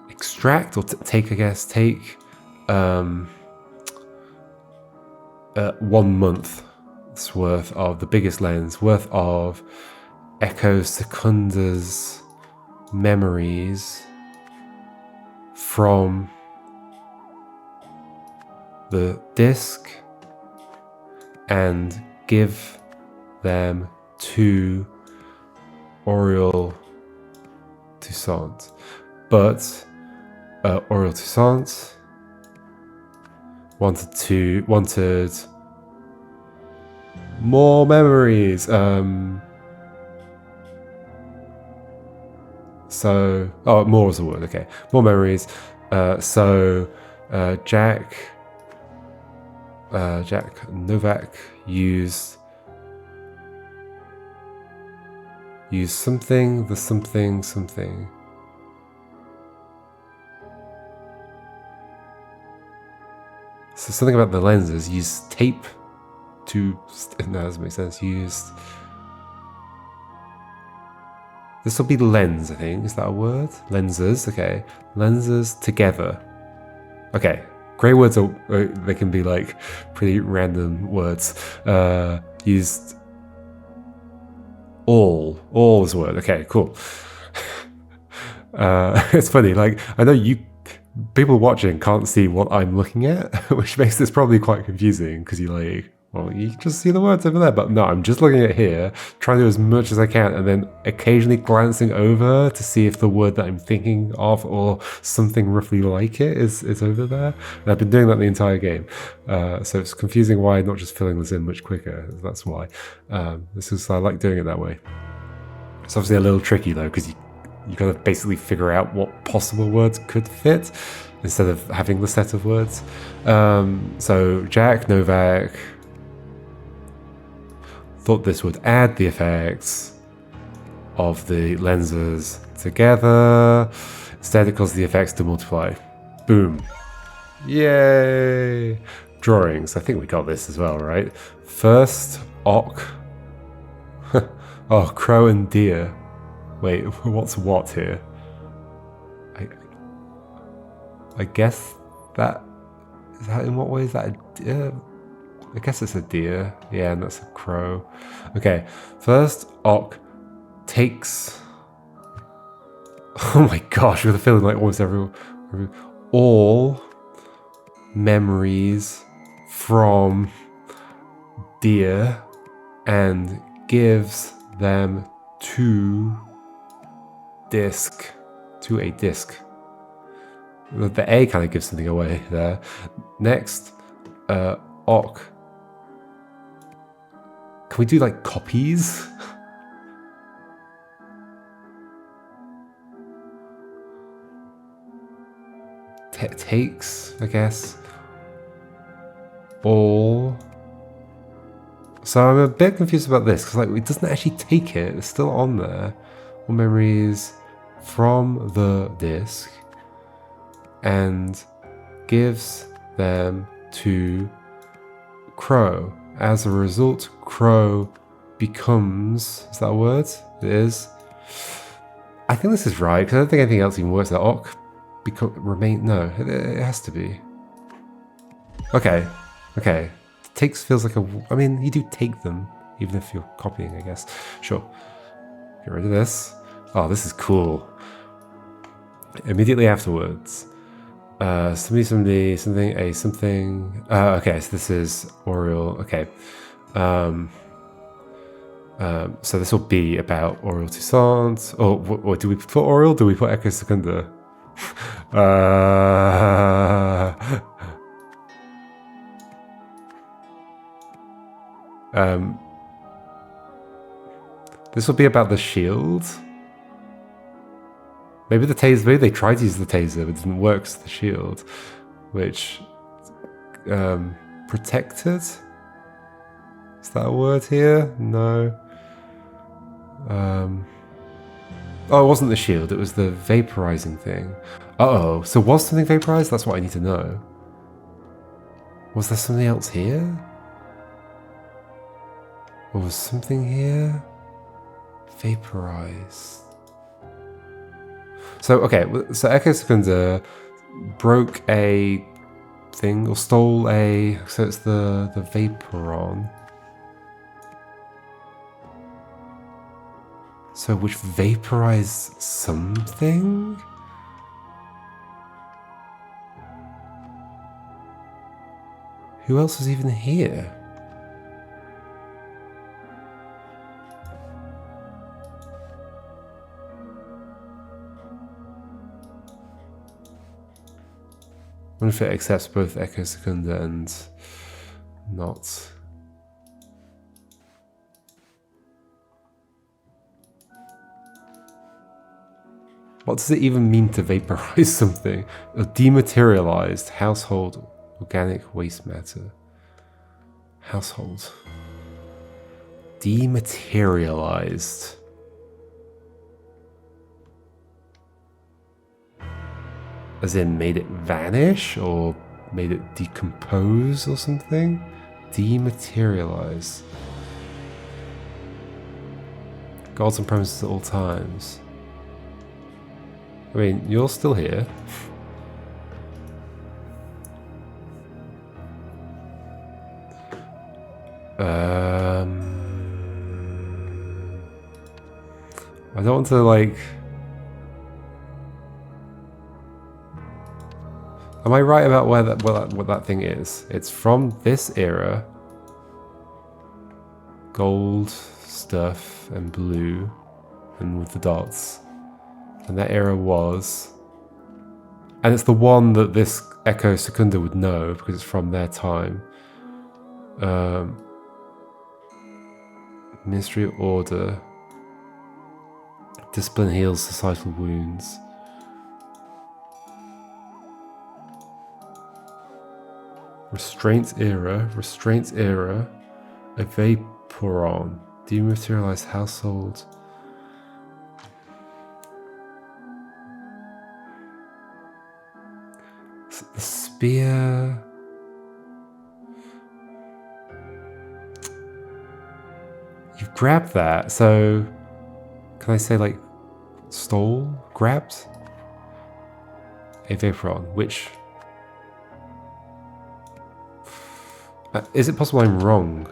extract or take, I guess, take 1 month. Worth of the biggest lens, worth of Echo Secunda's memories from the disc and give them to Oriel Toussaint. But Oriel Toussaint wanted more memories. So, oh, more is a word. Okay, more memories. Jack Novak used something, the something. So something about the lenses. Used tape to. No, that doesn't make sense. Used. This will be lens, I think. Is that a word? Lenses. Okay, lenses together. Okay, grey words are they can be like pretty random words. Used. All is a word. Okay, cool. It's funny. Like I know people watching can't see what I'm looking at, which makes this probably quite confusing because you're like, well, you can just see the words over there. But no, I'm just looking at here, trying to do as much as I can, and then occasionally glancing over to see if the word that I'm thinking of or something roughly like it is over there. And I've been doing that the entire game. So it's confusing why I'm not just filling this in much quicker. That's why. I like doing it that way. It's obviously a little tricky though, because you gotta basically figure out what possible words could fit instead of having the set of words. So Jack Novak thought this would add the effects of the lenses together. Instead, it caused the effects to multiply. Boom. Yay! Drawings. I think we got this as well, right? First, Ock. Oh, crow and deer. Wait, what's what here? I guess that... Is that in what way? Is that a deer? I guess it's a deer. Yeah, and that's a crow. Okay, first Ock takes... Oh my gosh, with a feeling like almost all memories from deer and gives them to a disc. The A kind of gives something away there. Next, Ock. Can we do like copies? Takes, I guess. All. So I'm a bit confused about this because like it doesn't actually take it. It's still on there. All memories from the disc and gives them to Crow. As a result, Crow becomes... Is that a word? It is. I think this is right because I don't think anything else even works. That Ock remain... No, it has to be. Okay. Takes feels like a... I mean, you do take them, even if you're copying, I guess. Sure. Get rid of this. Oh, this is cool. Immediately afterwards. Something. Okay, so this is Oriole. Okay. So this will be about Oriole Toussaint. Oh, what do we put Oriole? Do we put Echo Secunda? This will be about the shield. Maybe the taser. Maybe they tried to use the taser, but it didn't work. So the shield, which protected. Is that a word here? No. Oh, it wasn't the shield. It was the vaporizing thing. Uh-oh. So was something vaporized? That's what I need to know. Was there something else here? Or was something here? Vaporized. So, okay. So Echo Secunda broke a thing or stole a... So it's the Vaporon. So which vaporized something? Who else was even here? I wonder if it accepts both Echo Secunda and not. What does it even mean to vaporize something? A dematerialized household organic waste matter. Household. Dematerialized. As in made it vanish or made it decompose or something? Dematerialize. Gods on premises at all times. I mean, you're still here. I don't want to like... Am I right about where what that thing is? It's from this era. Gold stuff and blue and with the dots. And that era was... And it's the one that this Echo Secunda would know because it's from their time. Ministry of Order. Discipline heals societal wounds. Restraint era. A Vaporon. Dematerialized household. The spear. You've grabbed that, so can I say like stole? Grabbed? A Vaporon, which is it possible I'm wrong?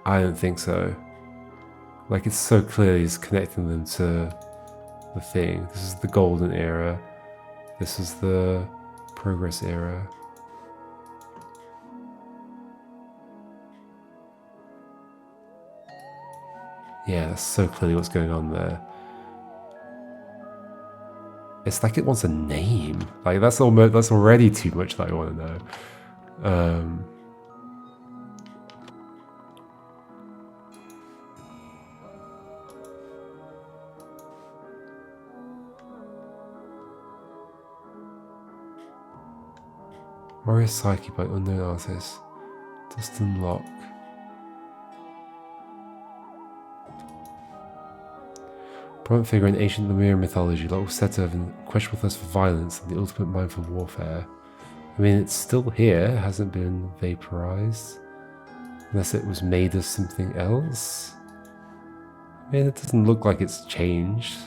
I don't think so. Like it's so clearly is connecting them to the thing. This is the golden era. This is the progress era. Yeah, that's so clearly what's going on there. It's like it wants a name. Like that's already too much that I want to know. Warrior Psyche by unknown artist. Dustin Locke. Prominent figure in ancient Lemurian mythology, Locke was said to have an unquestionable thirst for violence and the ultimate mind for warfare. I mean, it's still here, it hasn't been vaporized. Unless it was made of something else. I mean, it doesn't look like it's changed.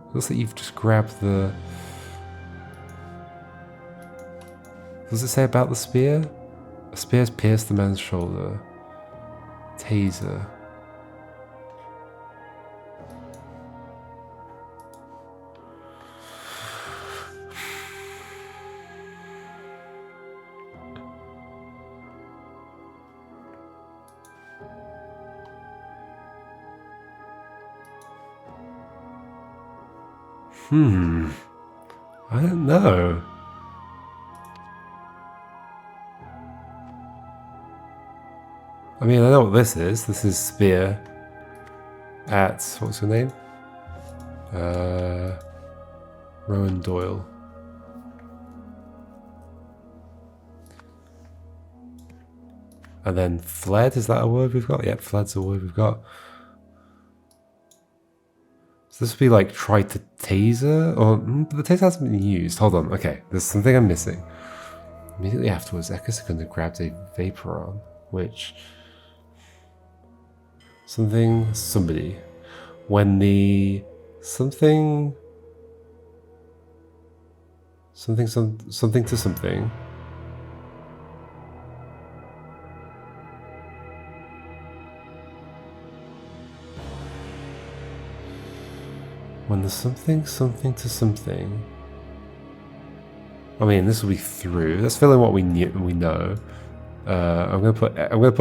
It looks like you've just grabbed the... What does it say about the spear? A spear has pierced the man's shoulder. Taser. I don't know. I mean, I know what this is. This is Spear at, what's her name? Rowan Doyle. And then fled, is that a word we've got? Yep, fled's a word we've got. So this would be like try to taser, or the taser hasn't been used. Hold on, okay, there's something I'm missing. Immediately afterwards, Echo Secunda grabbed a Vaporon, which somebody. When the something to something. When the something to something. I mean, this will be through. Let's fill in what we know. I'm gonna put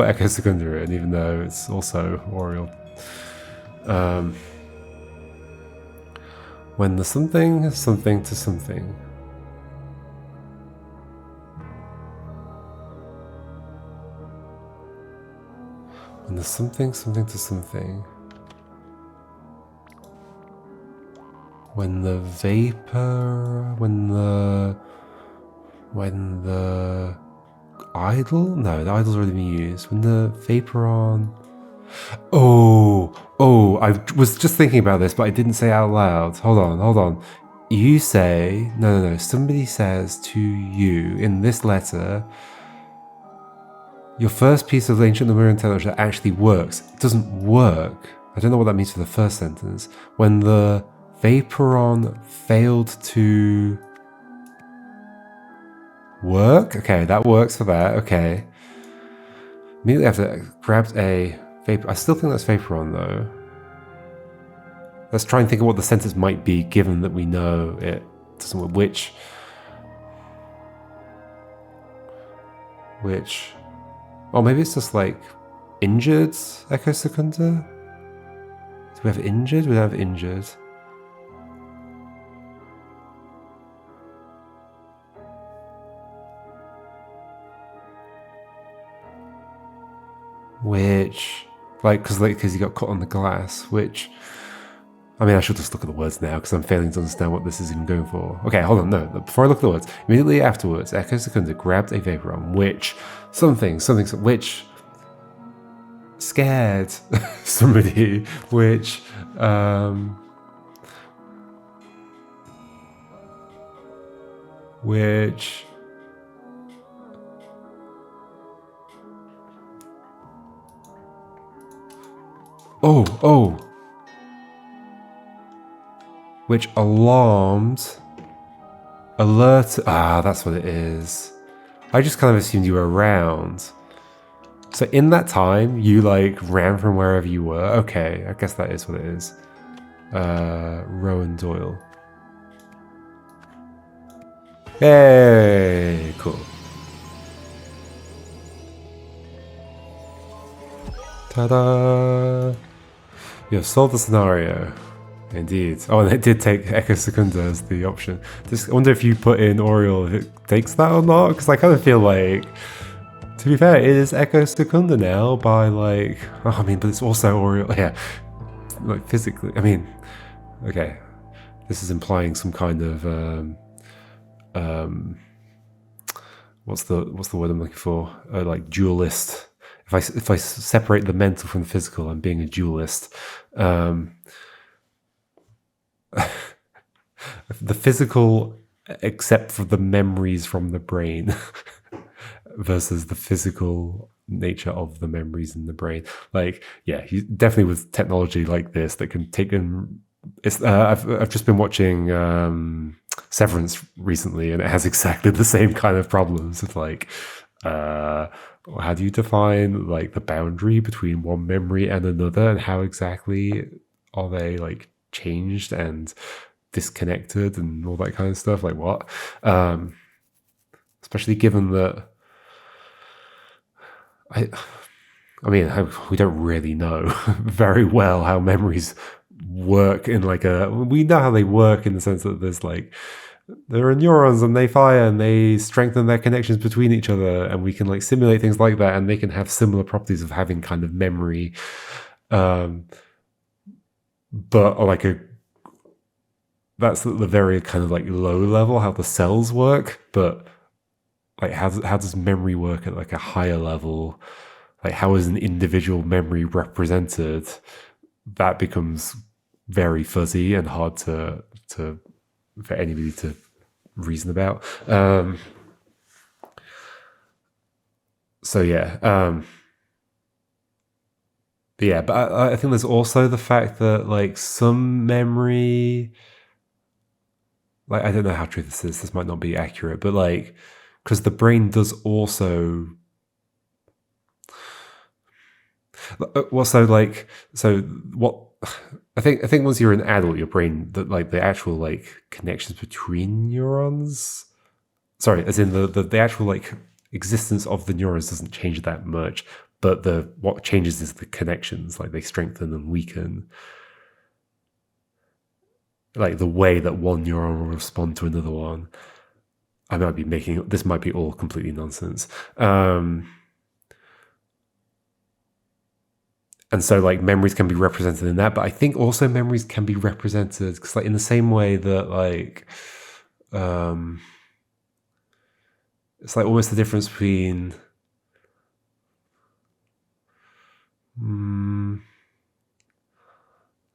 Echo Secunda in, even though it's also Oriole. When the something to something. When the something to something. When the vapor, when the idol? No, the idol's already been used. When the vaporon. Oh, I was just thinking about this, but I didn't say it out loud. Hold on. You say, no, somebody says to you in this letter, your first piece of ancient Lemurian technology that actually works. It doesn't work. I don't know what that means for the first sentence. When the vaporon failed to work? Okay, that works for that. Okay. Immediately after, grabbed a vapor. I still think that's vaporon though. Let's try and think of what the sentence might be, given that we know it doesn't work. Which? Oh, maybe it's just like injured Echo Secunda? Do we have injured? We don't have injured. Which, because he got caught on the glass, which, I mean, I should just look at the words now because I'm failing to understand what this is even going for. Okay, hold on, no, before I look at the words, immediately afterwards, Echo Secunda grabbed a vaporon, which, which scared somebody, which, which that's what it is. I just kind of assumed you were around. So in that time, you like ran from wherever you were. Okay, I guess that is what it is. Rowan Doyle. Hey, cool. Ta-da! You have solved the scenario. Indeed. Oh, and it did take Echo Secunda as the option. Just wonder if you put in Oriole, if it takes that or not, because I kind of feel like, to be fair, it is Echo Secunda now by like, oh, I mean, but it's also Oriole, yeah, like physically, I mean, okay, this is implying some kind of, what's the word I'm looking for? Like dualist. If I separate the mental from the physical, I'm being a dualist. The physical, except for the memories from the brain, versus the physical nature of the memories in the brain. Like, yeah, definitely with technology like this that can take in. I've just been watching Severance recently, and it has exactly the same kind of problems. It's like, how do you define like the boundary between one memory and another, and how exactly are they like changed and disconnected and all that kind of stuff? Like what? Especially given that we don't really know very well how memories work in like we know how they work in the sense that there are neurons and they fire and they strengthen their connections between each other, and we can like simulate things like that, and they can have similar properties of having kind of memory, but like that's the very kind of like low level how the cells work. But like how does memory work at like a higher level? Like how is an individual memory represented? That becomes very fuzzy and hard to for anybody to reason about. So yeah. But I think there's also the fact that like some memory, like I don't know how true this is. This might not be accurate, but like because the brain does also. Well, so what? I think once you're an adult, your brain, that like the actual like connections between neurons. Sorry, as in the actual like existence of the neurons doesn't change that much, but what changes is the connections, like they strengthen and weaken. Like the way that one neuron will respond to another one. I might be making this might be all completely nonsense. And so like memories can be represented in that, but I think also memories can be represented because like in the same way that like it's like almost the difference between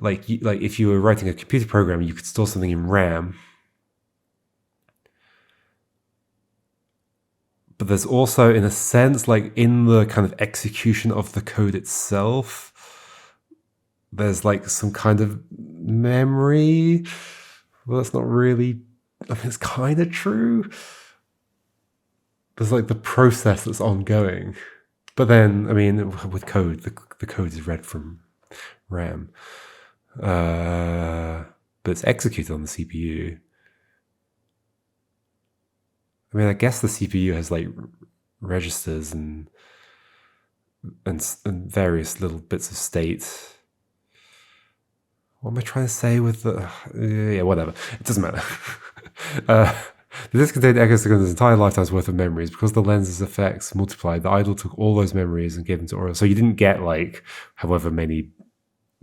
like if you were writing a computer program, you could store something in RAM. But there's also, in a sense, like in the kind of execution of the code itself, there's like some kind of memory. Well, that's not really, I mean, it's kind of true. There's like the process that's ongoing. But then, I mean, with code, the code is read from RAM. But it's executed on the CPU. I mean, I guess the CPU has like registers and various little bits of state. What am I trying to say with the... yeah, whatever. It doesn't matter. The disk contained Echoseconda's entire lifetime's worth of memories. Because the lens's effects multiplied, the idol took all those memories and gave them to Oriel. So you didn't get like however many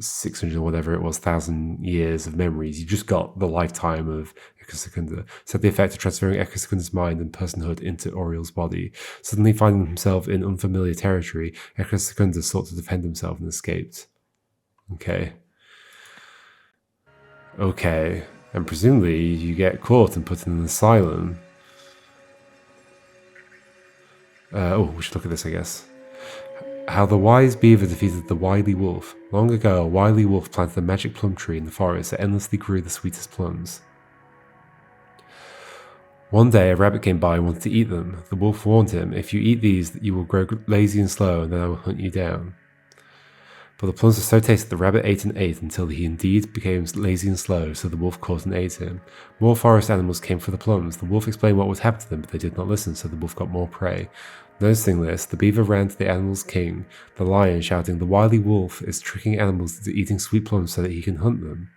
600 or whatever it was, 1,000 years of memories. You just got the lifetime of Echosecunda. So the effect of transferring Echosecunda's mind and personhood into Oriel's body. Suddenly finding himself in unfamiliar territory, Echosecunda sought to defend himself and escaped. Okay. Okay. And presumably you get caught and put in an asylum. We should look at this, I guess. How the wise beaver defeated the wily wolf. Long ago, a wily wolf planted a magic plum tree in the forest that endlessly grew the sweetest plums. One day, a rabbit came by and wanted to eat them. The wolf warned him, "If you eat these, you will grow lazy and slow, and then I will hunt you down." But the plums were so tasty, the rabbit ate and ate until he indeed became lazy and slow, so the wolf caught and ate him. More forest animals came for the plums. The wolf explained what would happen to them, but they did not listen, so the wolf got more prey. Noticing this, the beaver ran to the animals' king, the lion, shouting, "The wily wolf is tricking animals into eating sweet plums so that he can hunt them.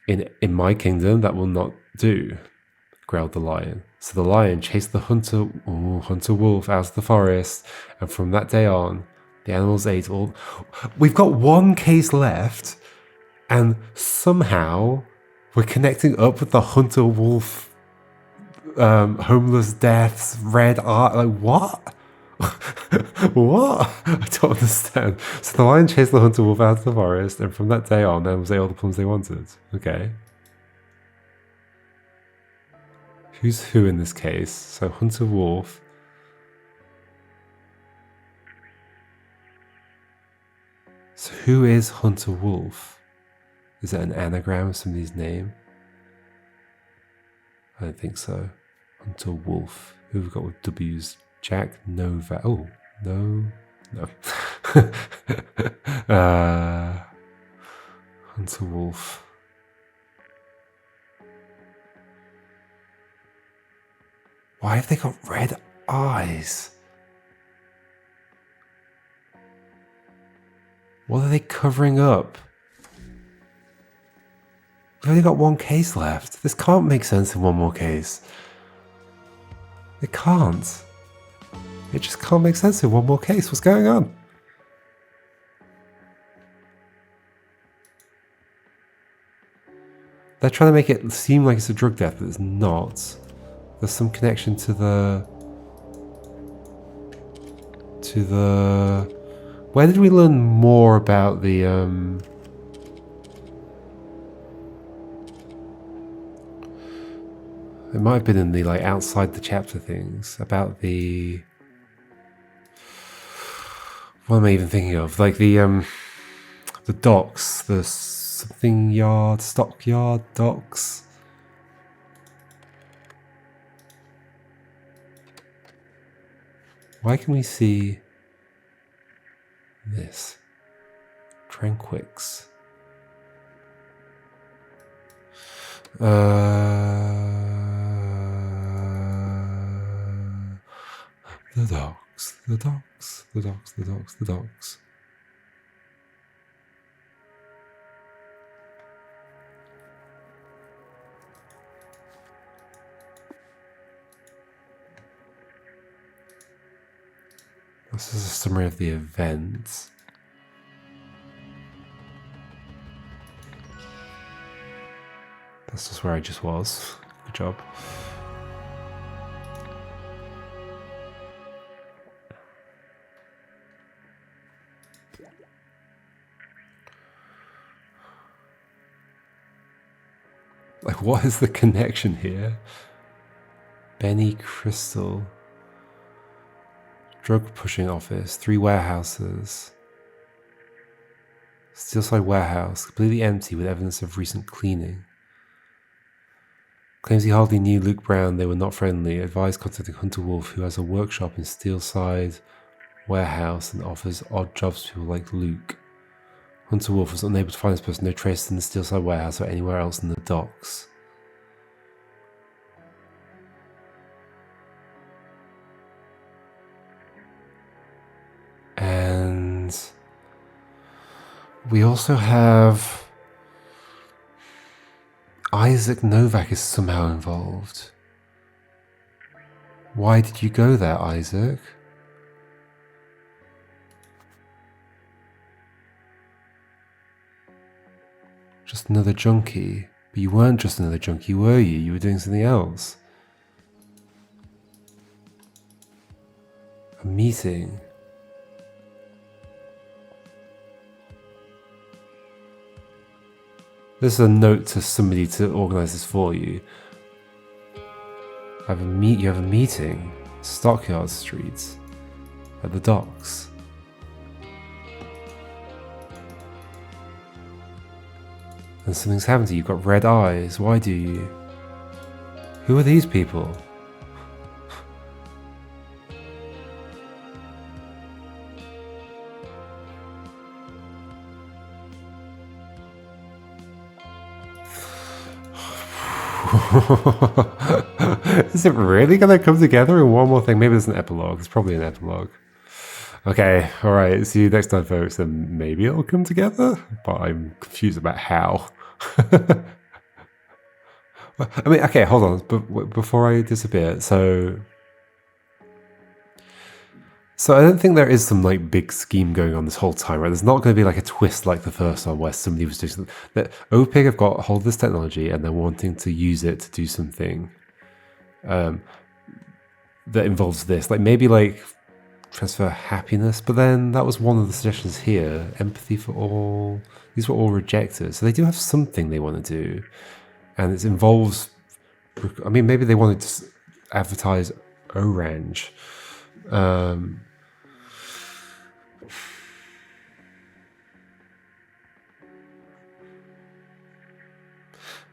In my kingdom, that will not do," growled the lion. So the lion chased the hunter wolf out of the forest, and from that day on, the animals ate all... We've got one case left, and somehow we're connecting up with the hunter wolf homeless deaths, red art. Like, what? What? I don't understand. So the lion chased the hunter wolf out of the forest, and from that day on, animals ate all the plums they wanted. Okay. Who's who in this case? So hunter wolf. So who is Hunter Wolf? Is that an anagram of somebody's name? I don't think so. Hunter Wolf. Who have we got with W's? Jack Nova. Oh, no. Hunter Wolf. Why have they got red eyes? What are they covering up? We've only got one case left. This can't make sense in one more case. It can't. It just can't make sense in one more case. What's going on? They're trying to make it seem like it's a drug death, but it's not. There's some connection to the... Where did we learn more about the... It might have been in the, like, outside the chapter things, about the... What am I even thinking of? Like the docks, the something yard, stockyard docks. Why can we see this? Tranquix. The docks, the docks, the docks, the docks, the docks. This is a summary of the event. That's just where I just was. Good job. Like, what is the connection here? Benny Crystal. Drug pushing office. 3 warehouses. Steelside warehouse. Completely empty with evidence of recent cleaning. Claims he hardly knew Luke Brown. They were not friendly. Advised contacting Hunter Wolf, who has a workshop in Steelside warehouse and offers odd jobs to people like Luke. Hunter Wolf was unable to find this person. No trace in the Steelside warehouse or anywhere else in the docks. And we also have Isaac Novak is somehow involved. Why did you go there, Isaac? Just another junkie. But you weren't just another junkie, were you? You were doing something else. A meeting. This is a note to somebody to organise this for you. You have a meeting. Stockyard Street. At the docks. And something's happened to you. You've got red eyes. Why do you? Who are these people? Is it really going to come together in one more thing? Maybe there's an epilogue. It's probably an epilogue. Okay, alright, see you next time, folks, and maybe it'll come together, but I'm confused about how. I mean, okay, hold on, but before I disappear, so I don't think there is some, like, big scheme going on this whole time, right? There's not going to be, like, a twist like the first one where somebody was doing something. That OPIG have got hold of this technology and they're wanting to use it to do something that involves this. Like, maybe, like, transfer happiness, but then that was one of the suggestions here. Empathy for all. These were all rejected. So they do have something they want to do. And it involves, I mean, maybe they wanted to advertise Orange.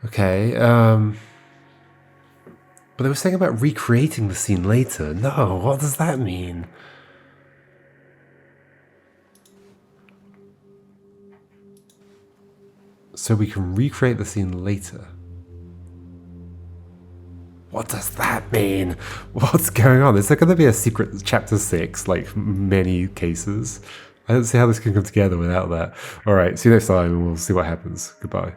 Okay, but they were saying about recreating the scene later. No, what does that mean? So we can recreate the scene later. What does that mean? What's going on? Is there going to be a secret chapter 6, like many cases? I don't see how this can come together without that. Alright, see you next time and we'll see what happens. Goodbye.